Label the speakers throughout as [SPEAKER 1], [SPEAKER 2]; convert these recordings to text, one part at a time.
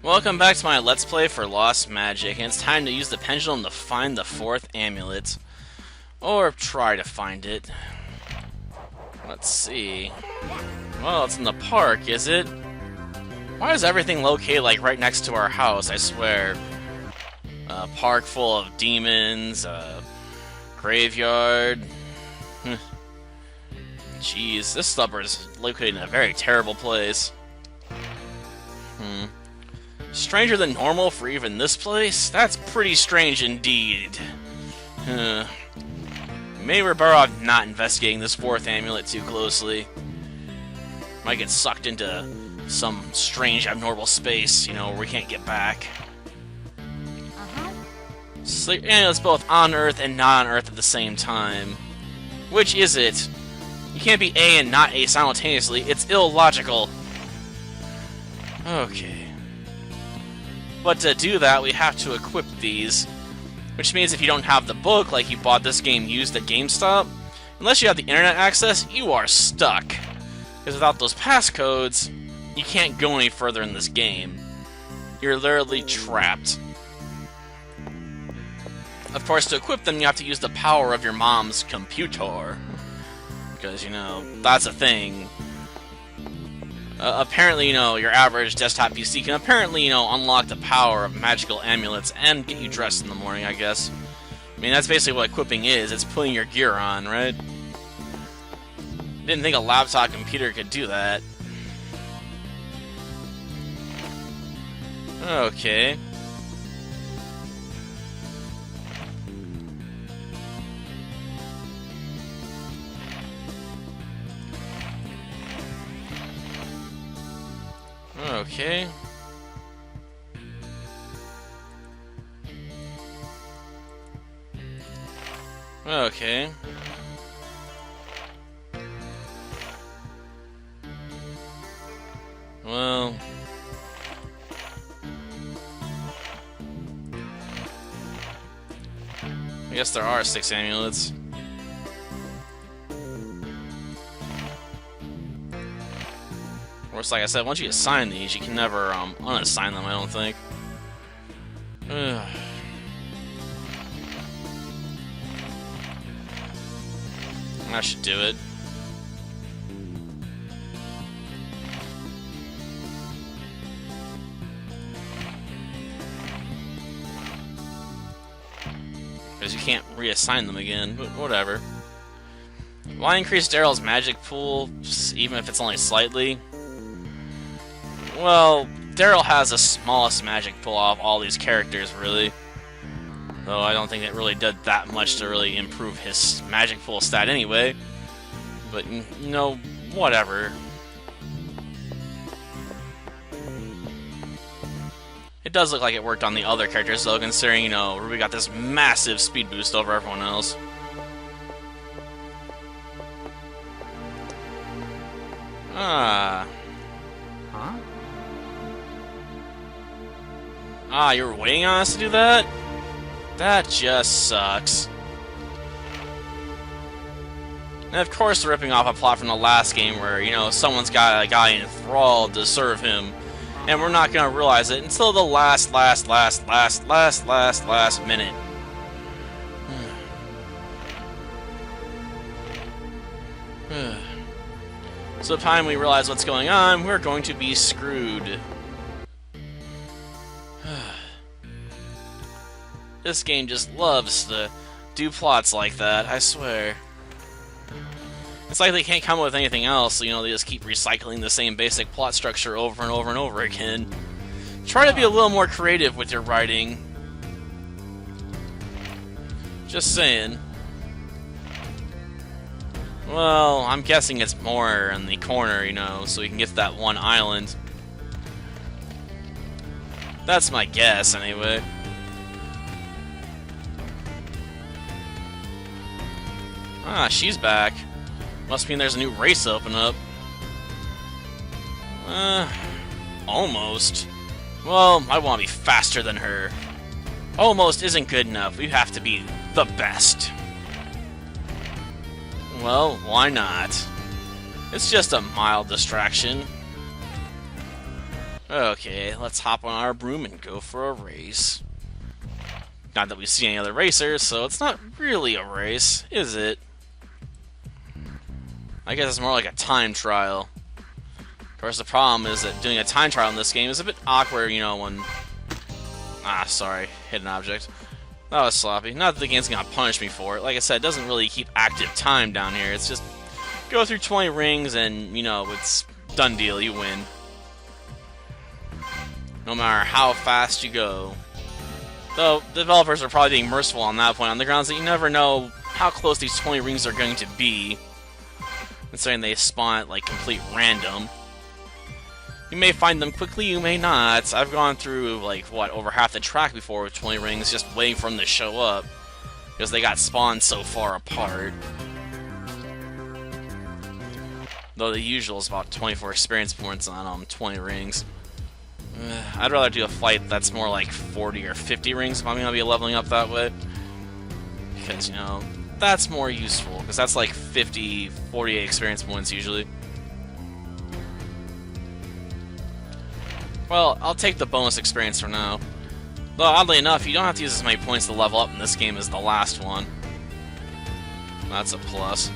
[SPEAKER 1] Welcome back to my Let's Play for Lost Magic, and it's time to use the pendulum to find the fourth amulet. Or try to find it. Let's see. Well, it's in the park, is it? Why is everything located, like, right next to our house, I swear? A park full of demons, a graveyard. Jeez, this slumber is located in a very terrible place. Stranger than normal for even this place? That's pretty strange indeed. Maybe we're better off not investigating this fourth amulet too closely. Might get sucked into some strange abnormal space, you know, where we can't get back. So, and it's both on Earth and not on Earth at the same time. Which is it? You can't be A and not A simultaneously. It's illogical. Okay. But to do that, we have to equip these. Which means if you don't have the book, like you bought this game used at GameStop, unless you have the internet access, you are stuck. Because without those passcodes, you can't go any further in this game. You're literally trapped. Of course, to equip them, you have to use the power of your mom's computer. Because, you know, that's a thing. Apparently, you know, your average desktop PC can apparently, you know, unlock the power of magical amulets and get you dressed in the morning, I guess. I mean, that's basically what equipping is. It's putting your gear on, right? Didn't think a laptop computer could do that. Okay. Okay. Okay. Well. I guess there are 6 amulets. Of course, like I said, once you assign these, you can never unassign them, I don't think. I should do it. Because you can't reassign them again, but whatever. Why increase Daryl's magic pool, even if it's only slightly? Well, Daryl has the smallest magic pool of all these characters, really. Though I don't think it really did that much to really improve his magic pool stat anyway. But, you know, whatever. It does look like it worked on the other characters, though, considering, you know, Ruby got this massive speed boost over everyone else. Ah.
[SPEAKER 2] Huh?
[SPEAKER 1] Ah, you were waiting on us to do that? That just sucks. And of course they're ripping off a plot from the last game where, you know, someone's got a guy enthralled to serve him. And we're not gonna realize it until the last minute. So the time we realize what's going on, we're going to be screwed. This game just loves to do plots like that, I swear. It's like they can't come up with anything else, you know, they just keep recycling the same basic plot structure over and over and over again. Try to be a little more creative with your writing. Just saying. Well, I'm guessing it's more in the corner, you know, so we can get to that one island. That's my guess, anyway. Ah, she's back. Must mean there's a new race open up. Almost. Well, I want to be faster than her. Almost isn't good enough. We have to be the best. Well, why not? It's just a mild distraction. Okay, let's hop on our broom and go for a race. Not that we see any other racers, so it's not really a race, is it? I guess it's more like a time trial. Of course, the problem is that doing a time trial in this game is a bit awkward, you know, when... Ah, sorry, hit an object. That was sloppy. Not that the game's gonna punish me for it. Like I said, it doesn't really keep active time down here. It's just go through 20 rings and, you know, it's done deal, you win. No matter how fast you go. Though, developers are probably being merciful on that point, on the grounds that you never know how close these 20 rings are going to be. Considering they spawn at, like, complete random. You may find them quickly, you may not. I've gone through, like, what, over half the track before with 20 rings, just waiting for them to show up. Because they got spawned so far apart. Though the usual is about 24 experience points on 20 rings. I'd rather do a fight that's more like 40 or 50 rings if I'm going to be leveling up that way. Because, you know, that's more useful. Because that's like 50, 48 experience points usually. Well, I'll take the bonus experience for now. Though, oddly enough, you don't have to use as many points to level up in this game as the last one. That's a plus.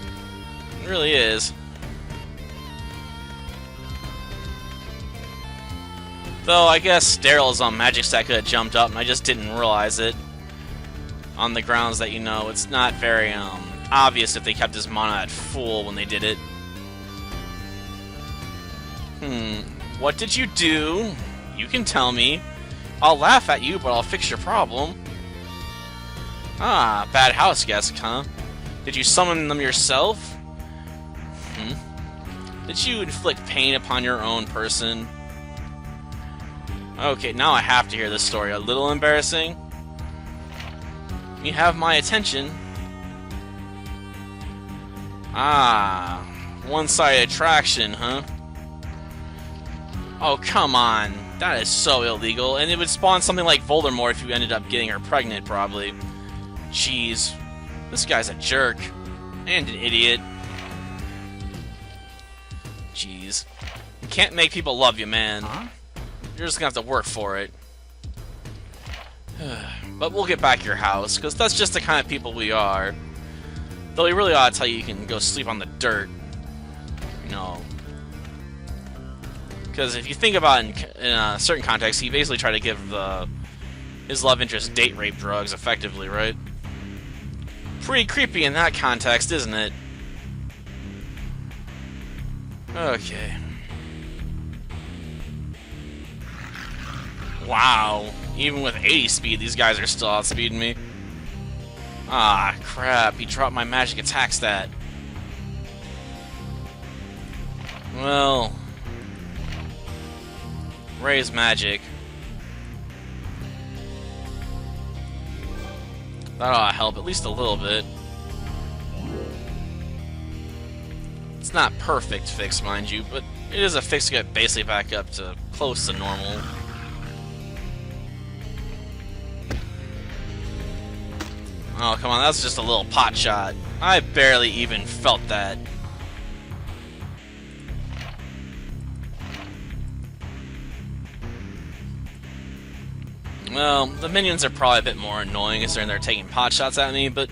[SPEAKER 1] It really is. Though, I guess Daryl's on Magic Stack could have jumped up, and I just didn't realize it. On the grounds that, you know, it's not very, obvious if they kept his mana at full when they did it. What did you do? You can tell me. I'll laugh at you, but I'll fix your problem. Ah, bad house guest, huh? Did you summon them yourself? Did you inflict pain upon your own person? Okay, now I have to hear this story. A little embarrassing? You have my attention. Ah, one-sided attraction, huh? Oh, come on. That is so illegal. And it would spawn something like Voldemort if you ended up getting her pregnant, probably. Jeez. This guy's a jerk. And an idiot. Jeez. You can't make people love you, man. Huh? You're just gonna have to work for it. But we'll get back your house, because that's just the kind of people we are. Though we really ought to tell you can go sleep on the dirt. You know. Because if you think about it in a certain context, he basically tried to give his love interest date rape drugs, effectively, right? Pretty creepy in that context, isn't it? Okay. Wow. Even with 80 speed, these guys are still outspeeding me. Ah, crap. He dropped my magic attack stat. Well... Ray's magic. That ought to help at least a little bit. It's not perfect fix, mind you, but it is a fix to get basically back up to close to normal. Oh, come on, that's just a little pot shot. I barely even felt that. Well, the minions are probably a bit more annoying as they're taking pot shots at me, but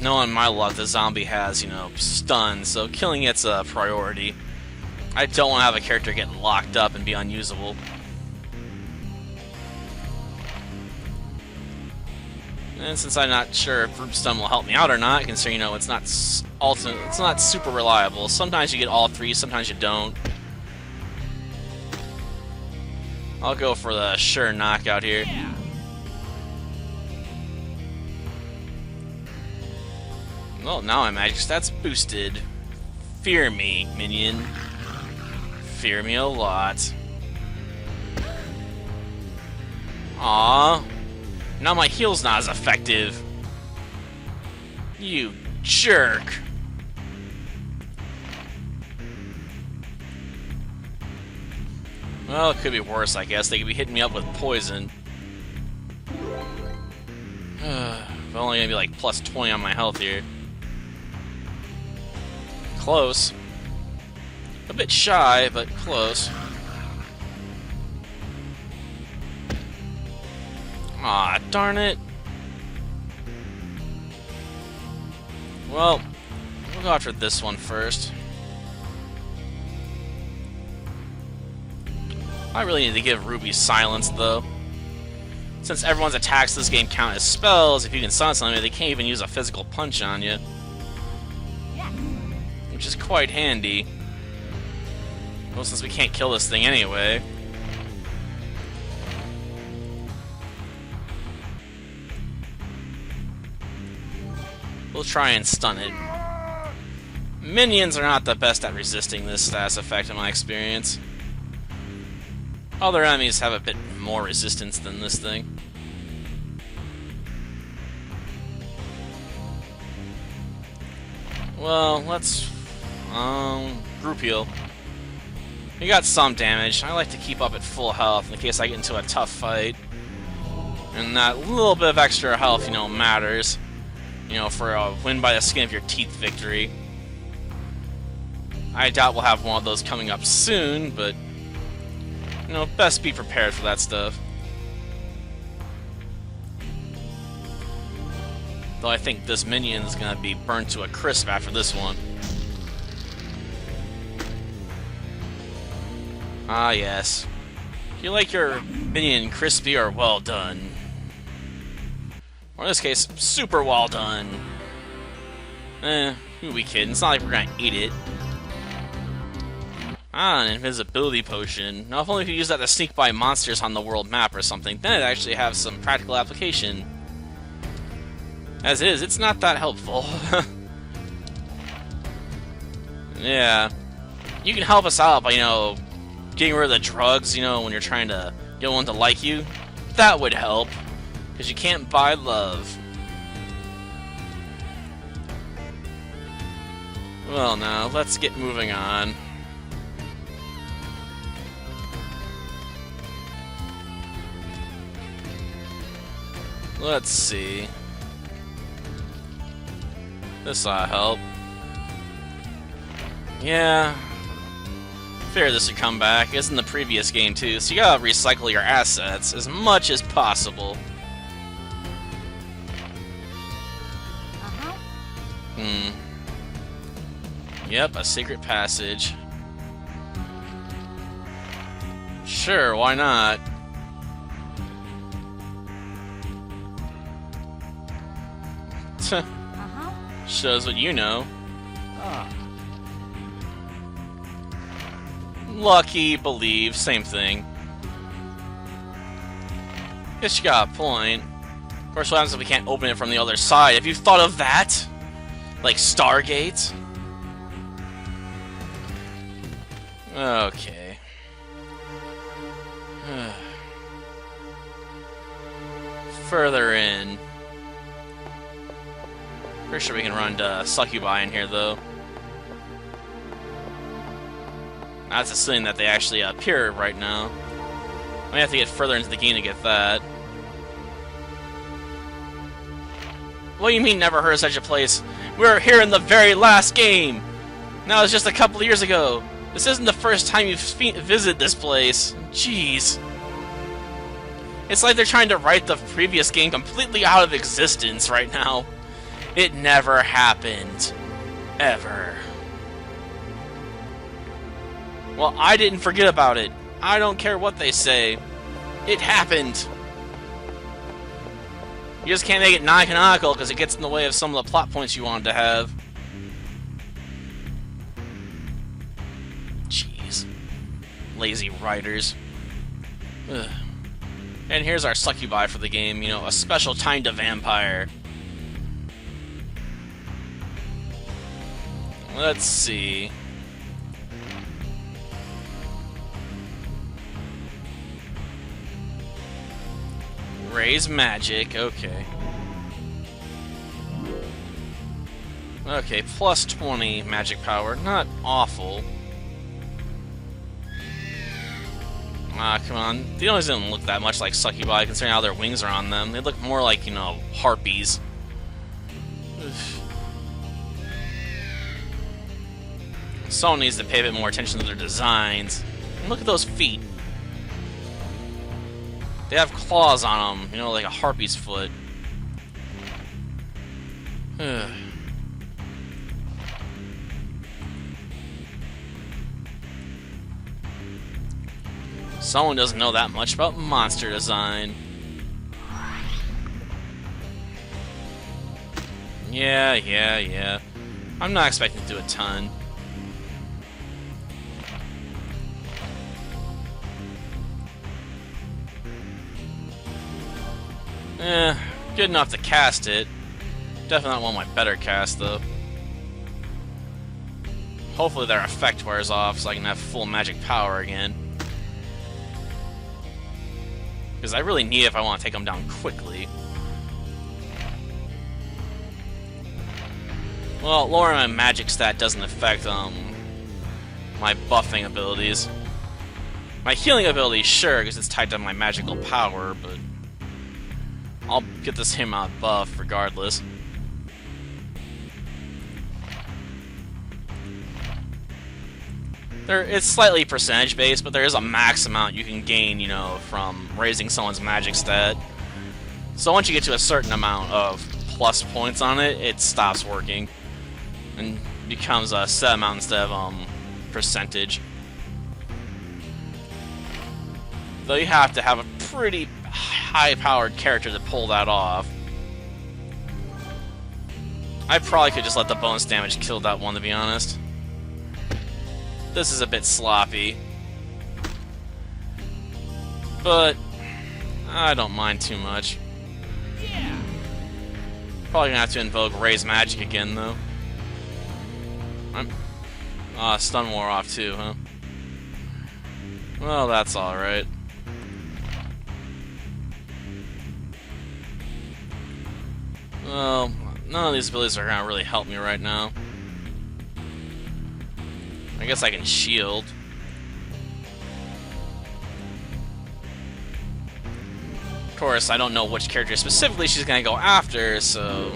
[SPEAKER 1] knowing my luck, the zombie has, you know, stun, so killing it's a priority. I don't want to have a character get locked up and be unusable. And since I'm not sure if group stun will help me out or not, considering, you know, it's not super reliable. Sometimes you get all three, sometimes you don't. I'll go for the sure knockout here. Yeah. Well, now my magic stats boosted. Fear me, minion. Fear me a lot. Aww. Now my heal's not as effective. You jerk. Well, it could be worse, I guess. They could be hitting me up with poison. But only gonna be like plus 20 on my health here. Close. A bit shy, but close. Aw, darn it. Well, we'll go after this one first. I really need to give Ruby silence, though. Since everyone's attacks this game count as spells, if you can silence them, they can't even use a physical punch on you. Which is quite handy. Well, since we can't kill this thing anyway. We'll try and stun it. Minions are not the best at resisting this status effect in my experience. Other enemies have a bit more resistance than this thing. Well, let's group heal. We got some damage. I like to keep up at full health in case I get into a tough fight. And that little bit of extra health, matters. For a win by the skin of your teeth victory. I doubt we'll have one of those coming up soon, but best be prepared for that stuff. Though I think this minion is gonna be burnt to a crisp after this one. Ah, yes. If you like your minion crispy or well done. Or in this case, super well done. Who are we kidding? It's not like we're gonna eat it. Ah, an invisibility potion. Now, if only if you use that to sneak by monsters on the world map or something, then it actually have some practical application. As is, it's not that helpful. Yeah. You can help us out by, getting rid of the drugs, when you're trying to get one to like you. That would help. Because you can't buy love. Well, now, let's get moving on. Let's see. This'll help. Yeah. Figure this would come back. It's in the previous game too, so you gotta recycle your assets as much as possible. Yep, a secret passage. Sure, why not? Shows what you know. Lucky, believe, same thing. Guess you got a point. Of course, what happens if we can't open it from the other side? Have you thought of that? Like Stargate? Okay. Further in. Pretty sure we can run to Succubi in here, though. That's assuming that they actually appear right now. I may have to get further into the game to get that. What do you mean, never heard of such a place? We were here in the very last game! Now it's just a couple of years ago. This isn't the first time you've visited this place. Jeez. It's like they're trying to write the previous game completely out of existence right now. It never happened. Ever. Well, I didn't forget about it. I don't care what they say. It happened. You just can't make it non-canonical because it gets in the way of some of the plot points you wanted to have. Jeez. Lazy writers. Ugh. And here's our Succubi for the game, a special time to vampire. Let's see. Raise magic, okay. Okay, plus 20 magic power, not awful. Ah, come on. They always don't look that much like Succubi, considering how their wings are on them. They look more like, harpies. Someone needs to pay a bit more attention to their designs. And look at those feet. They have claws on them, you know, like a harpy's foot. Someone doesn't know that much about monster design. Yeah. I'm not expecting to do a ton. Good enough to cast it. Definitely not one of my better casts, though. Hopefully their effect wears off so I can have full magic power again. Because I really need it if I want to take them down quickly. Well, lowering my magic stat doesn't affect my buffing abilities. My healing ability, sure, because it's tied to my magical power, but I'll get this him out buff regardless. It's slightly percentage based, but there is a max amount you can gain, you know, from raising someone's magic stat. So once you get to a certain amount of plus points on it, it stops working and becomes a set amount instead of percentage. Though you have to have a pretty high-powered character to pull that off. I probably could just let the bonus damage kill that one, to be honest. This is a bit sloppy, but I don't mind too much. Probably gonna have to invoke Raise Magic again, though. Stun wore off too, huh? Well, that's alright. Well, none of these abilities are gonna really help me right now. I guess I can shield. Of course, I don't know which character specifically she's gonna go after, so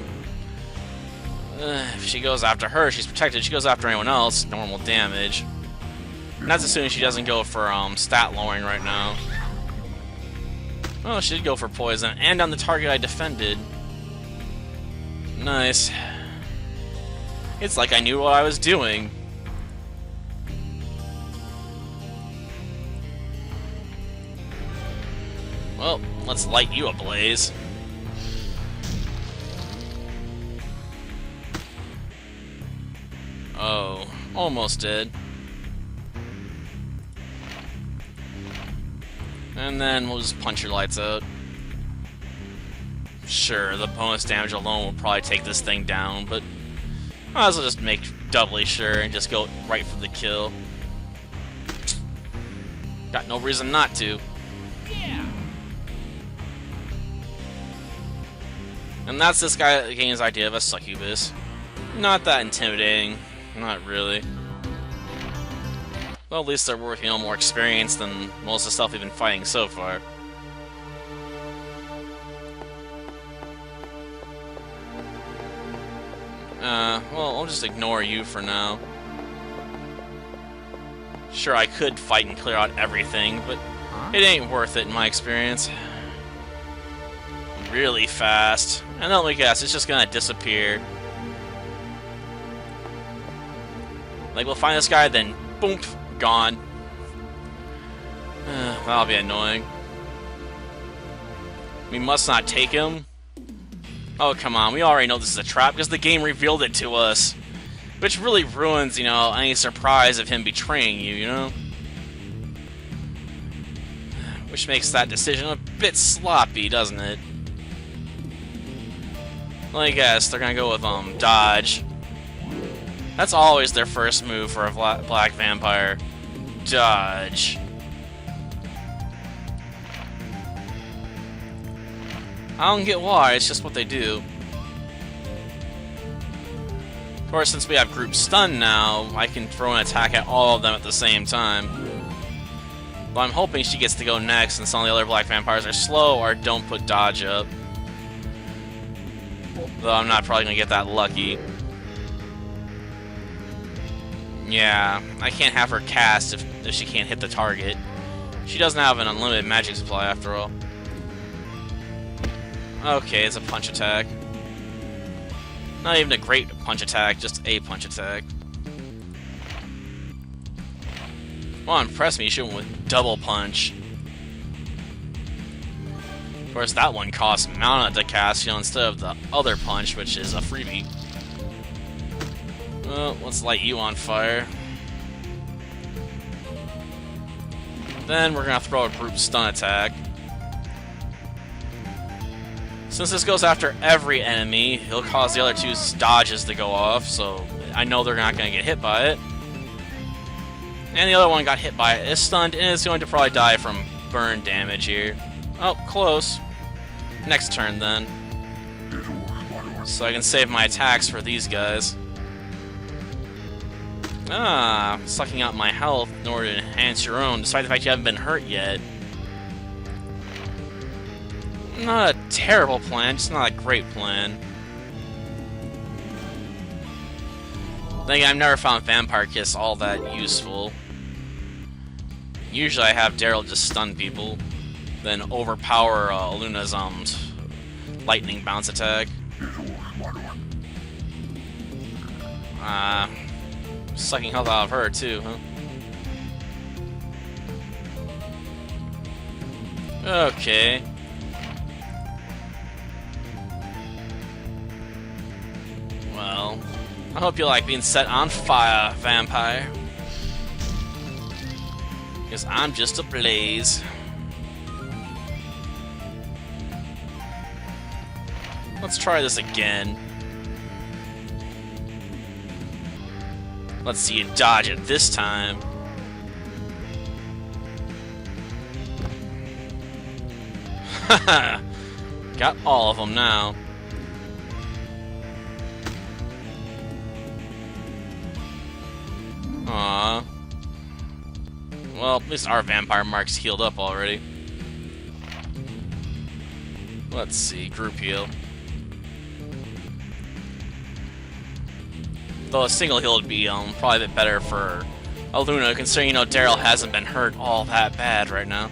[SPEAKER 1] if she goes after her, she's protected. If she goes after anyone else, normal damage. And that's assuming she doesn't go for stat lowering right now. Oh, she did go for poison, and on the target I defended. Nice. It's like I knew what I was doing. Well, let's light you ablaze. Oh, almost dead. And then we'll just punch your lights out. Sure, the bonus damage alone will probably take this thing down, but I might as well just make doubly sure and just go right for the kill. Got no reason not to. And that's this guy game's idea of a succubus. Not that intimidating. Not really. Well, at least they're worth, you know, more experience than most of the stuff we've been fighting so far. Well, I'll just ignore you for now. Sure, I could fight and clear out everything, but it ain't worth it in my experience. Really fast. And then we guess it's just gonna disappear. Like, we'll find this guy, then boom, gone. That'll be annoying. We must not take him. Oh, come on, we already know this is a trap because the game revealed it to us. Which really ruins, you know, any surprise of him betraying you, you know? Which makes that decision a bit sloppy, doesn't it? Well, I guess they're gonna go with, dodge. That's always their first move for a black vampire. Dodge. I don't get why, it's just what they do. Of course, since we have group stun now, I can throw an attack at all of them at the same time. But I'm hoping she gets to go next, and some of the other black vampires are slow or don't put dodge up. Though I'm not probably gonna get that lucky. Yeah, I can't have her cast if she can't hit the target. She doesn't have an unlimited magic supply after all. Okay, it's a punch attack. Not even a great punch attack, just a punch attack. Well, impress me, you should have went with double punch. Of course, that one costs mana to cast, you know, instead of the other punch, which is a freebie. Well, let's light you on fire. Then we're gonna throw a group stun attack. Since this goes after every enemy, he'll cause the other two's dodges to go off, so I know they're not gonna get hit by it. And the other one got hit by it. It's stunned and is going to probably die from burn damage here. Oh, close. Next turn then. So I can save my attacks for these guys. Ah, sucking out my health in order to enhance your own, despite the fact you haven't been hurt yet. Not a terrible plan, just not a great plan. Then again, I've never found Vampire Kiss all that useful. Usually I have Daryl just stun people, then overpower Luna's lightning bounce attack. Sucking health out of her too, huh? Okay. Well, I hope you like being set on fire, vampire. Because I'm just a blaze. Let's try this again. Let's see you dodge it this time. Haha! Got all of them now. Aww. Well, at least our vampire mark's healed up already. Let's see, group heal. Though a single heal would be probably a bit better for Luna, considering, you know, Daryl hasn't been hurt all that bad right now.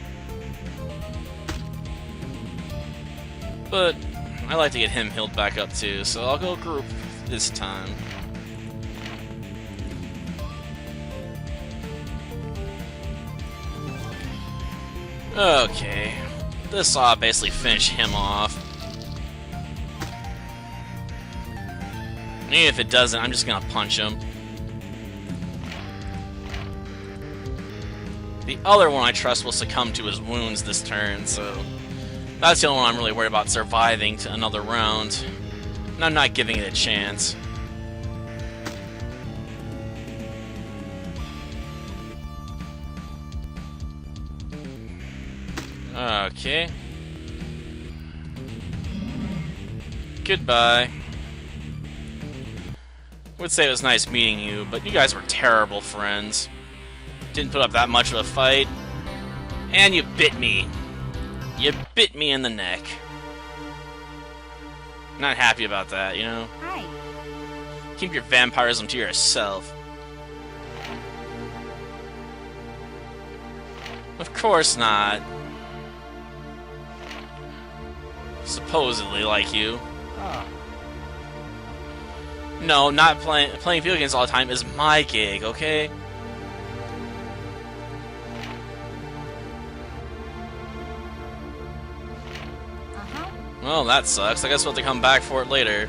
[SPEAKER 1] But I like to get him healed back up too, so I'll go group this time. Okay, this will basically finish him off. And even if it doesn't, I'm just gonna punch him. The other one I trust will succumb to his wounds this turn, so that's the only one I'm really worried about surviving to another round. And I'm not giving it a chance. Okay. Goodbye. Would say it was nice meeting you, but you guys were terrible friends. Didn't put up that much of a fight. And you bit me. You bit me in the neck. Not happy about that, you know?
[SPEAKER 2] Hi.
[SPEAKER 1] Keep your vampirism to yourself. Of course not. Supposedly like you. No, not playing video games all the time is my gig, okay?
[SPEAKER 2] Uh-huh.
[SPEAKER 1] Well, that sucks. I guess we'll have to come back for it later.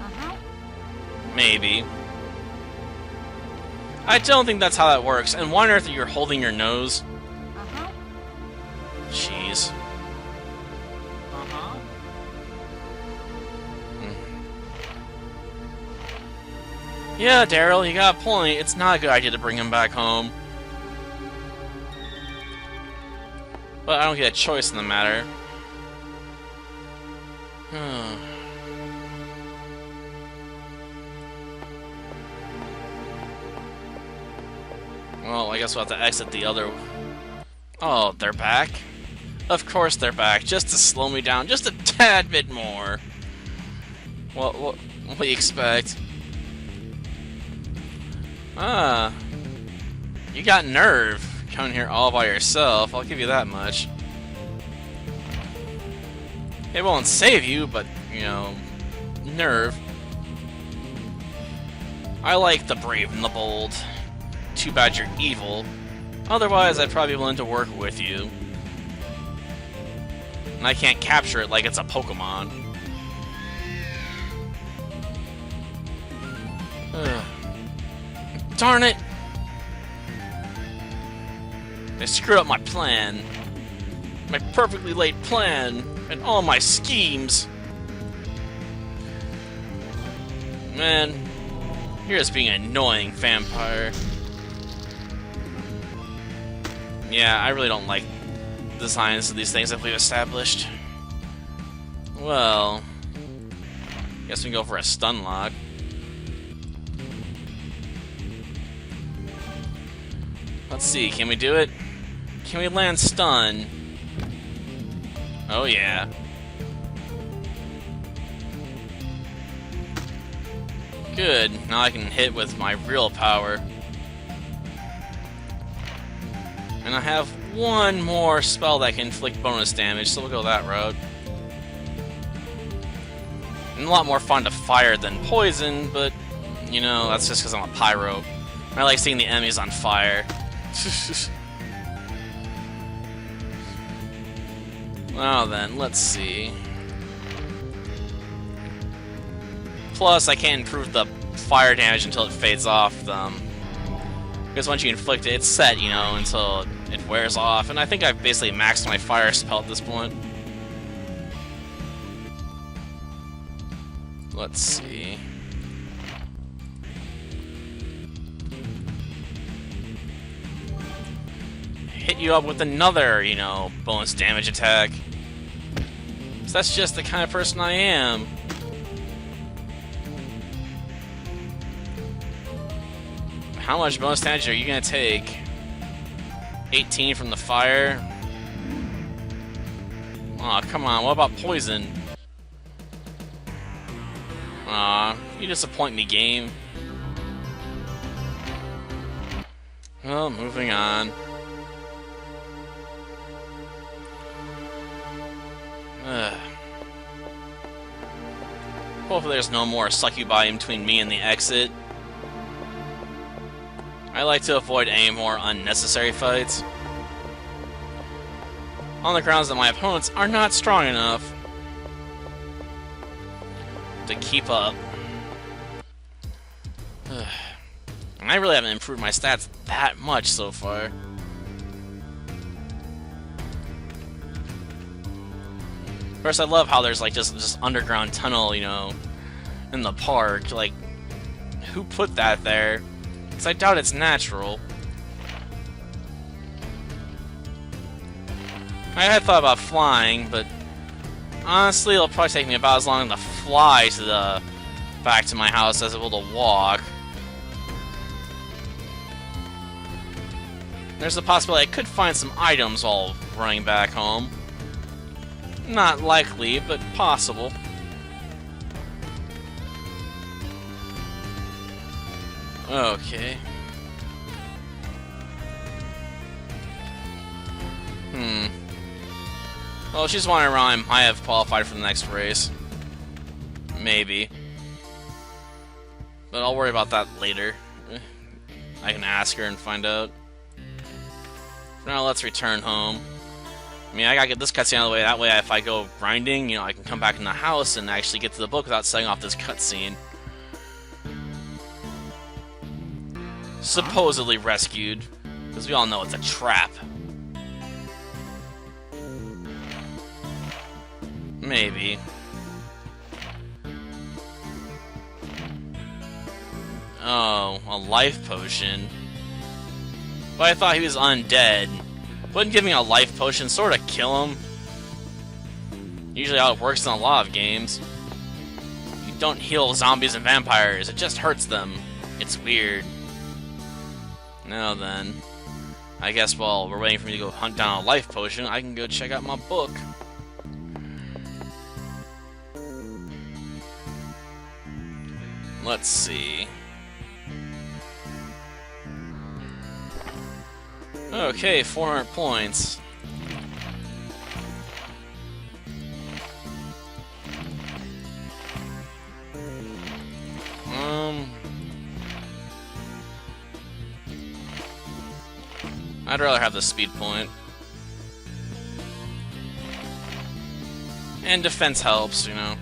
[SPEAKER 2] Uh-huh.
[SPEAKER 1] Maybe. I don't think that's how that works. And why on earth are you holding your nose?
[SPEAKER 2] Uh-huh.
[SPEAKER 1] Jeez. Yeah, Daryl, you got a point. It's not a good idea to bring him back home. But I don't get a choice in the matter. Well, I guess we'll have to exit the other... Oh, they're back? Of course they're back, just to slow me down just a tad bit more. What do you expect? Ah, you got nerve. coming here all by yourself, I'll give you that much. It won't save you, but, you know, nerve. I like the brave and the bold. Too bad you're evil. Otherwise, I'd probably be willing to work with you. And I can't capture it like it's a Pokemon. Ugh. Darn it! They screwed up my plan. My perfectly laid plan. And all my schemes. Man, you're just being an annoying vampire. Yeah, I really don't like the designs of these things that we've established. Well, guess we can go for a stun lock. Let's see, can we do it? Can we land stun? Oh yeah. Good, now I can hit with my real power. And I have one more spell that can inflict bonus damage, so we'll go that route. And a lot more fun to fire than poison, but, you know, that's just because I'm a pyro. I like seeing the enemies on fire. Well then, let's see. Plus, I can't improve the fire damage until it fades off them. Because once you inflict it, it's set, you know, until it wears off. And I think I've basically maxed my fire spell at this point. Let's see. Hit you up with another, you know, bonus damage attack. So that's just the kind of person I am. How much bonus damage are you gonna take? 18 from the fire? Aw, come on, what about poison? Aw, you disappoint me, game. Well, moving on. Hopefully there's no more succubi in between me and the exit. I like to avoid any more unnecessary fights, on the grounds that my opponents are not strong enough to keep up. And I really haven't improved my stats that much so far. Of course, I love how there's like just underground tunnel, you know, in the park. Like, who put that there? Because I doubt it's natural. I had thought about flying, but honestly, it'll probably take me about as long to fly to the back to my house as it will to walk. There's a possibility I could find some items while running back home. Not likely, but possible. Okay. Well, if she's wandering around, I might have qualified for the next race. Maybe. But I'll worry about that later. I can ask her and find out. For now, let's return home. I mean, I gotta get this cutscene out of the way. That way, if I go grinding, you know, I can come back in the house and actually get to the book without setting off this cutscene. Supposedly rescued, because we all know it's a trap. Maybe. Oh, a life potion. But I thought he was undead. Wouldn't giving a life potion sort of kill him? Usually how it works in a lot of games. You don't heal zombies and vampires, it just hurts them. It's weird. Now then, I guess while we're waiting for me to go hunt down a life potion, I can go check out my book. Let's see. Okay, 400 points. I'd rather have the speed point. And defense helps, you know.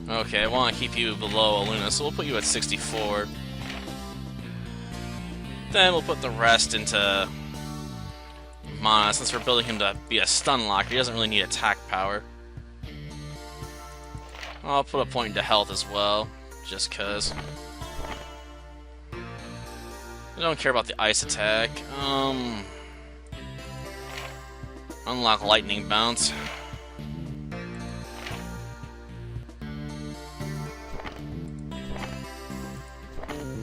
[SPEAKER 1] Okay, I want to keep you below Aluna, so we'll put you at 64. Then we'll put the rest into Mana, since we're building him to be a stun locker. He doesn't really need attack power. I'll put a point into health as well, just cause. I don't care about the ice attack. Unlock lightning bounce.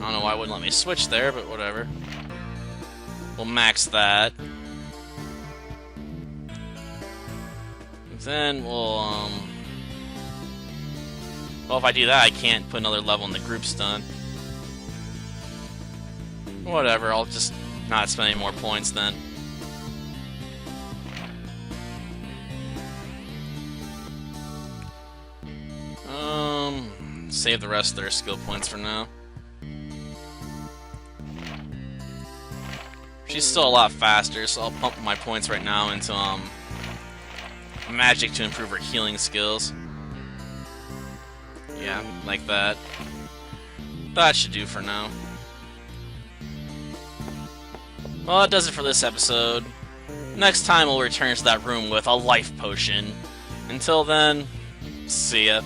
[SPEAKER 1] I don't know why it wouldn't let me switch there, but whatever. We'll max that. Then we'll, well, if I do that, I can't put another level in the group stun. Whatever, I'll just not spend any more points then. Save the rest of their skill points for now. She's still a lot faster, so I'll pump my points right now into magic to improve her healing skills. Yeah, like that. That should do for now. Well, that does it for this episode. Next time we'll return to that room with a life potion. Until then, see ya.